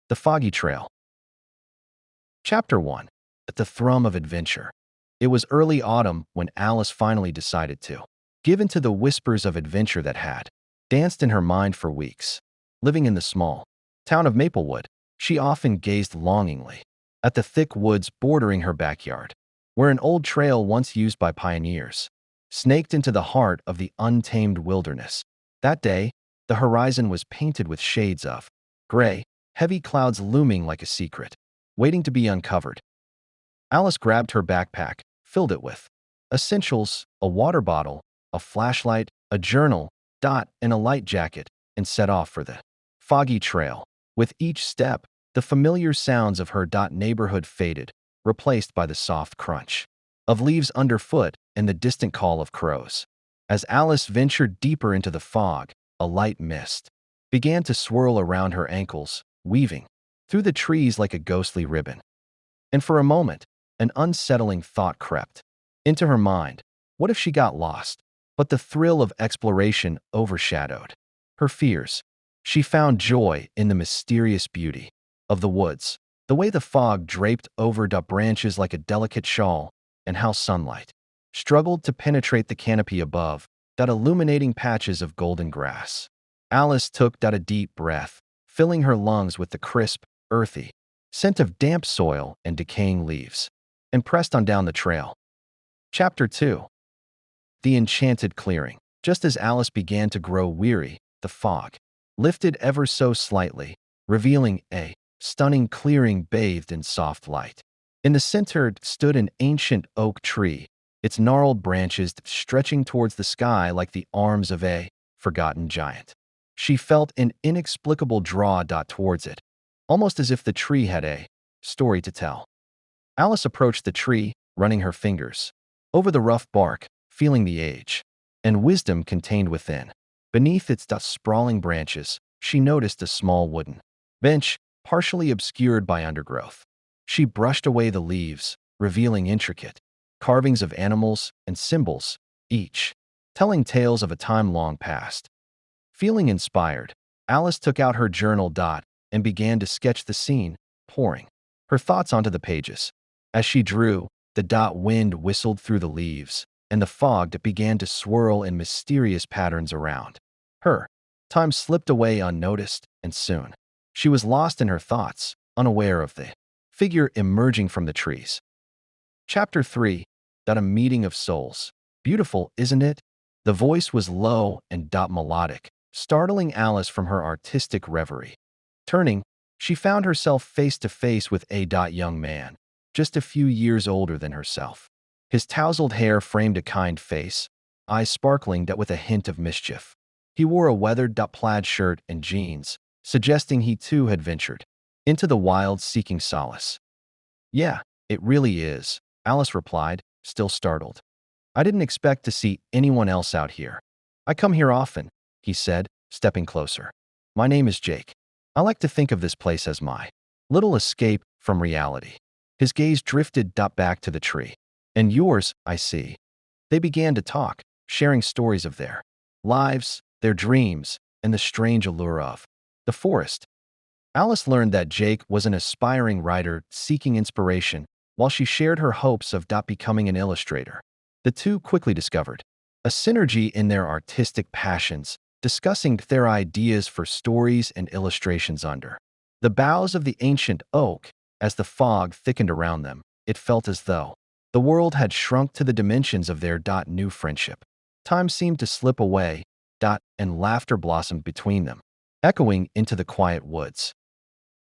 The Foggy Trail. Chapter 1. At the Thrum of Adventure. It was early autumn when Alice finally decided to give in to the whispers of adventure that had danced in her mind for weeks. Living in the small town of Maplewood, she often gazed longingly at the thick woods bordering her backyard, where an old trail once used by pioneers snaked into the heart of the untamed wilderness. That day, the horizon was painted with shades of gray, heavy clouds looming like a secret, waiting to be uncovered. Alice grabbed her backpack, filled it with essentials, a water bottle, a flashlight, a journal, and a light jacket, and set off for the Foggy Trail. With each step, the familiar sounds of her neighborhood faded, replaced by the soft crunch of leaves underfoot and the distant call of crows. As Alice ventured deeper into the fog, a light mist began to swirl around her ankles, weaving through the trees like a ghostly ribbon. And for a moment, an unsettling thought crept into her mind. What if she got lost? But the thrill of exploration overshadowed her fears. She found joy in the mysterious beauty of the woods, the way the fog draped over branches like a delicate shawl, and how sunlight struggled to penetrate the canopy above, illuminating patches of golden grass. Alice took a deep breath, filling her lungs with the crisp, earthy scent of damp soil and decaying leaves, and pressed on down the trail. Chapter 2. The Enchanted Clearing. Just as Alice began to grow weary, the fog lifted ever so slightly, revealing a stunning clearing bathed in soft light. In the center stood an ancient oak tree, its gnarled branches stretching towards the sky like the arms of a forgotten giant. She felt an inexplicable draw towards it, almost as if the tree had a story to tell. Alice approached the tree, running her fingers over the rough bark, feeling the age and wisdom contained within. Beneath its sprawling branches, she noticed a small wooden bench, partially obscured by undergrowth. She brushed away the leaves, revealing intricate carvings of animals and symbols, each telling tales of a time long past. Feeling inspired, Alice took out her journal and began to sketch the scene, pouring her thoughts onto the pages. As she drew, the wind whistled through the leaves, and the fog began to swirl in mysterious patterns around her. Time slipped away unnoticed, and soon she was lost in her thoughts, unaware of the figure emerging from the trees. Chapter 3. A Meeting of Souls. Beautiful, isn't it? The voice was low and melodic, startling Alice from her artistic reverie. Turning, she found herself face to face with a young man, just a few years older than herself. His tousled hair framed a kind face, eyes sparkling with a hint of mischief. He wore a weathered plaid shirt and jeans, suggesting he too had ventured into the wild seeking solace. "Yeah, it really is," Alice replied, still startled. "I didn't expect to see anyone else out here. I come here often," he said, stepping closer. "My name is Jake. I like to think of this place as my little escape from reality." His gaze drifted back to the tree. "And yours, I see." They began to talk, sharing stories of their lives, their dreams, and the strange allure of the forest. Alice learned that Jake was an aspiring writer seeking inspiration, while she shared her hopes of becoming an illustrator. The two quickly discovered a synergy in their artistic passions, discussing their ideas for stories and illustrations under the boughs of the ancient oak. As the fog thickened around them, it felt as though the world had shrunk to the dimensions of their new friendship. Time seemed to slip away, and laughter blossomed between them, echoing into the quiet woods.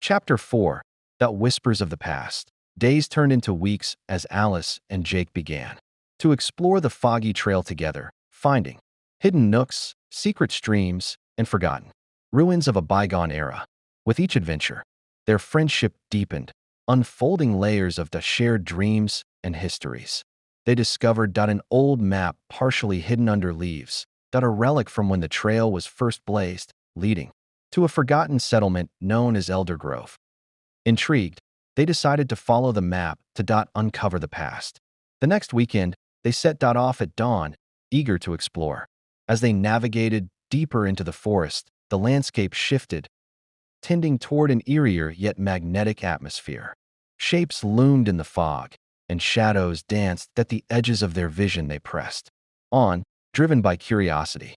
Chapter 4. Whispers of the Past. Days turned into weeks as Alice and Jake began to explore the Foggy Trail together, finding hidden nooks, secret streams, and forgotten ruins of a bygone era. With each adventure, their friendship deepened, unfolding layers of shared dreams and histories. They discovered an old map partially hidden under leaves, a relic from when the trail was first blazed, leading to a forgotten settlement known as Undergrowth. Intrigued, they decided to follow the map to uncover the past. The next weekend, they set off at dawn, eager to explore. As they navigated deeper into the forest, the landscape shifted. tending toward an eerier yet magnetic atmosphere. Shapes loomed in the fog, and shadows danced at the edges of their vision. They pressed on, driven by curiosity.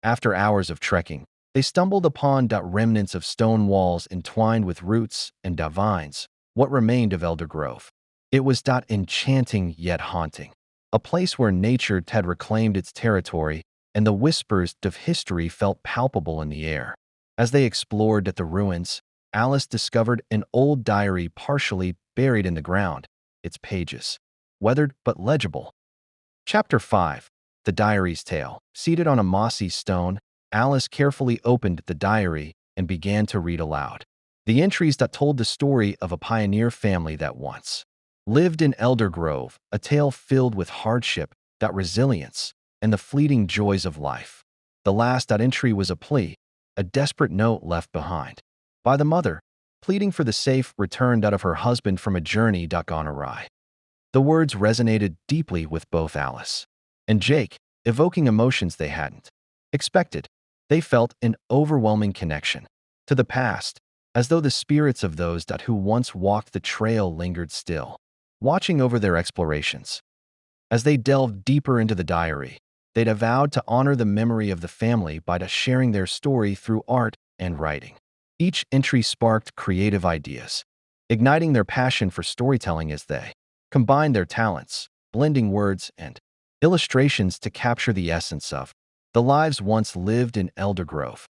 After hours of trekking, they stumbled upon remnants of stone walls entwined with roots and vines, what remained of elder growth. It was enchanting yet haunting, a place where nature had reclaimed its territory, and the whispers of history felt palpable in the air. As they explored the ruins, Alice discovered an old diary partially buried in the ground, its pages weathered but legible. Chapter 5. The Diary's Tale. Seated on a mossy stone, Alice carefully opened the diary and began to read aloud. The entries told the story of a pioneer family that once lived in Elder Grove, a tale filled with hardship, resilience, and the fleeting joys of life. The last entry was a plea, a desperate note left behind by the mother, pleading for the safe return of her husband from a journey gone awry. The words resonated deeply with both Alice and Jake, evoking emotions they hadn't expected. They felt an overwhelming connection to the past, as though the spirits of those who once walked the trail lingered still, watching over their explorations. As they delved deeper into the diary, they'd vowed to honor the memory of the family by sharing their story through art and writing. Each entry sparked creative ideas, igniting their passion for storytelling as they combined their talents, blending words and illustrations to capture the essence of the lives once lived in Elder Grove.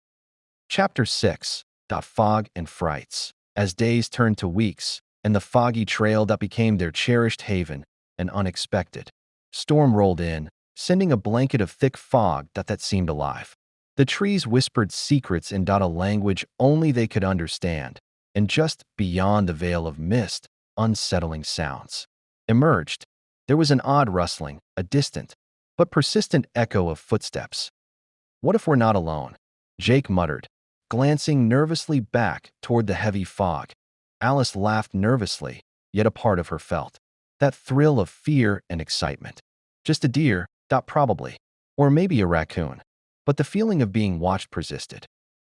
Chapter 6. Fog and Frights. As days turned to weeks, and the foggy trail became their cherished haven, an unexpected storm rolled in, sending a blanket of thick fog that seemed alive. The trees whispered secrets in a language only they could understand, and just beyond the veil of mist, unsettling sounds emerged. There was an odd rustling, a distant but persistent echo of footsteps. "What if we're not alone?" Jake muttered, glancing nervously back toward the heavy fog. Alice laughed nervously, yet a part of her felt that thrill of fear and excitement. Just a deer, probably, or maybe a raccoon. But the feeling of being watched persisted.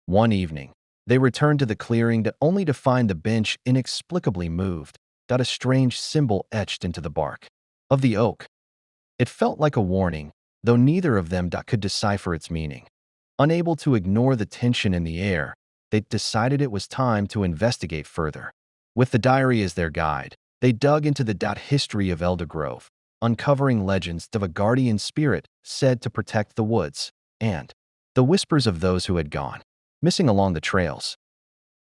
One evening, they returned to the clearing only to find the bench inexplicably moved, a strange symbol etched into the bark of the oak. It felt like a warning, though neither of them could decipher its meaning. Unable to ignore the tension in the air, they decided it was time to investigate further. With the diary as their guide, they dug into the history of Elder Grove, uncovering legends of a guardian spirit said to protect the woods, and the whispers of those who had gone missing along the trails.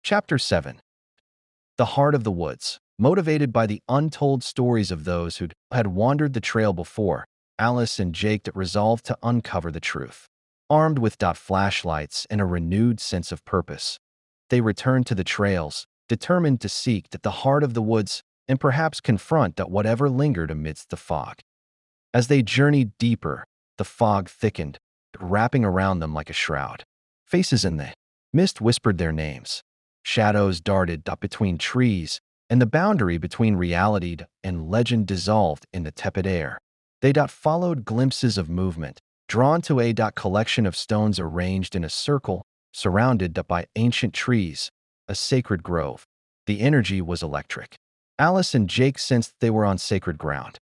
Chapter 7. The Heart of the Woods. Motivated by the untold stories of those who had wandered the trail before, Alice and Jake resolved to uncover the truth. Armed with flashlights and a renewed sense of purpose, they returned to the trails, determined to seek the heart of the woods and perhaps confront whatever lingered amidst the fog. As they journeyed deeper, the fog thickened, wrapping around them like a shroud. Faces in the mist whispered their names. Shadows darted between trees, and the boundary between reality and legend dissolved in the tepid air. They followed glimpses of movement, drawn to a collection of stones arranged in a circle, surrounded by ancient trees, a sacred grove. The energy was electric. Alice and Jake sensed they were on sacred ground.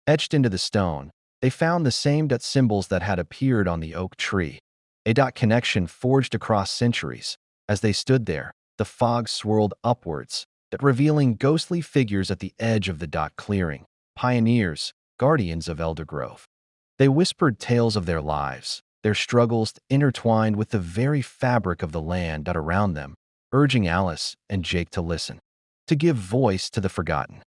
Etched into the stone, they found the same symbols that had appeared on the oak tree. A connection forged across centuries. As they stood there, the fog swirled upwards, revealing ghostly figures at the edge of the clearing, pioneers, guardians of Elder Grove. They whispered tales of their lives, their struggles intertwined with the very fabric of the land around them, urging Alice and Jake to listen, to give voice to the forgotten.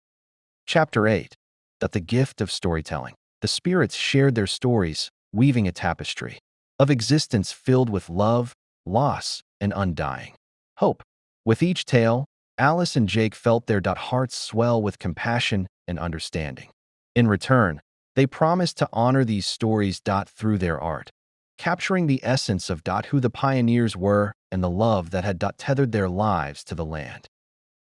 Chapter 8. The Gift of Storytelling. The spirits shared their stories, weaving a tapestry of existence filled with love, loss, and undying hope. With each tale, Alice and Jake felt their hearts swell with compassion and understanding. In return, they promised to honor these stories through their art, capturing the essence of who the pioneers were and the love that had tethered their lives to the land.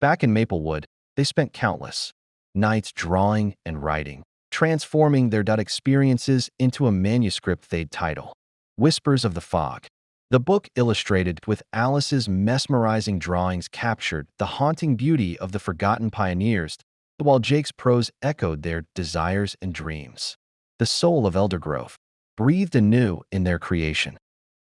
Back in Maplewood, they spent countless nights drawing and writing, transforming their experiences into a manuscript they'd title Whispers of the Fog. The book illustrated with Alice's mesmerizing drawings captured the haunting beauty of the forgotten pioneers, while Jake's prose echoed their desires and dreams. The soul of Eldergrove breathed anew in their creation.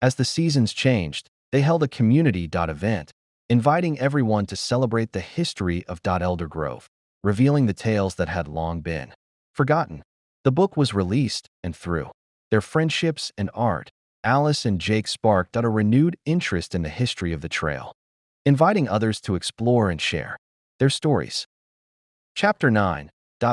As the seasons changed, they held a community event, inviting everyone to celebrate the history of Eldergrove, revealing the tales that had long been forgotten. The book was released, and through their friendships and art, Alice and Jake sparked a renewed interest in the history of the trail, inviting others to explore and share their stories. Chapter 9.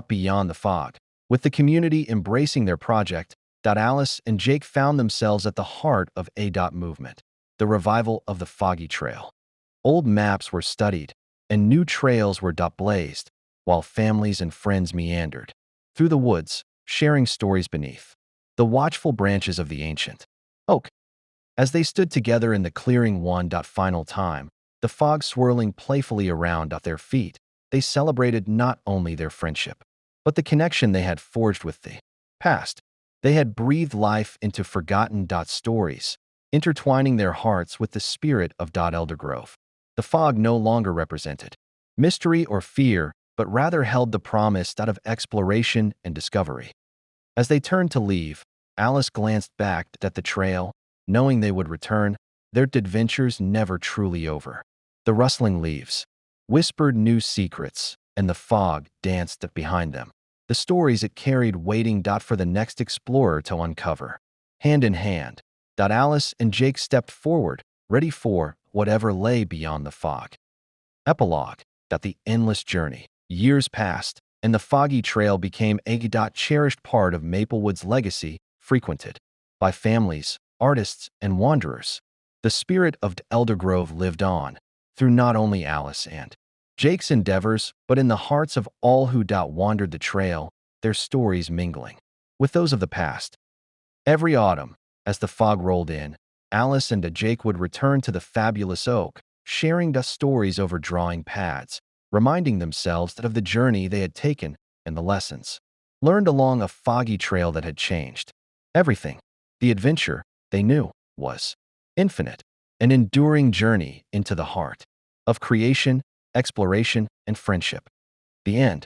Beyond the Fog. With the community embracing their project, Alice and Jake found themselves at the heart of a movement, the revival of the Foggy Trail. Old maps were studied, and new trails were blazed, while families and friends meandered through the woods, sharing stories beneath the watchful branches of the ancient oak. As they stood together in the clearing one final time, the fog swirling playfully around their feet, they celebrated not only their friendship, but the connection they had forged with the past. They had breathed life into forgotten stories, intertwining their hearts with the spirit of Eldergrove. The fog no longer represented mystery or fear, but rather held the promise of exploration and discovery. As they turned to leave, Alice glanced back at the trail, knowing they would return, their adventures never truly over. The rustling leaves whispered new secrets, and the fog danced behind them. The stories it carried waiting for the next explorer to uncover. Hand in hand, Alice and Jake stepped forward, ready for whatever lay beyond the fog. Epilogue. The endless journey. Years passed, and the Foggy Trail became a cherished part of Maplewood's legacy, frequented by families, artists, and wanderers. The spirit of Eldergrove lived on, through not only Alice and Jake's endeavors, but in the hearts of all who wandered the trail, their stories mingling with those of the past. Every autumn, as the fog rolled in, Alice and Jake would return to the fabulous oak, sharing the stories over drawing pads, reminding themselves of the journey they had taken and the lessons learned along a foggy trail that had changed everything. The adventure, they knew, was infinite, an enduring journey into the heart of creation, exploration, and friendship. The end.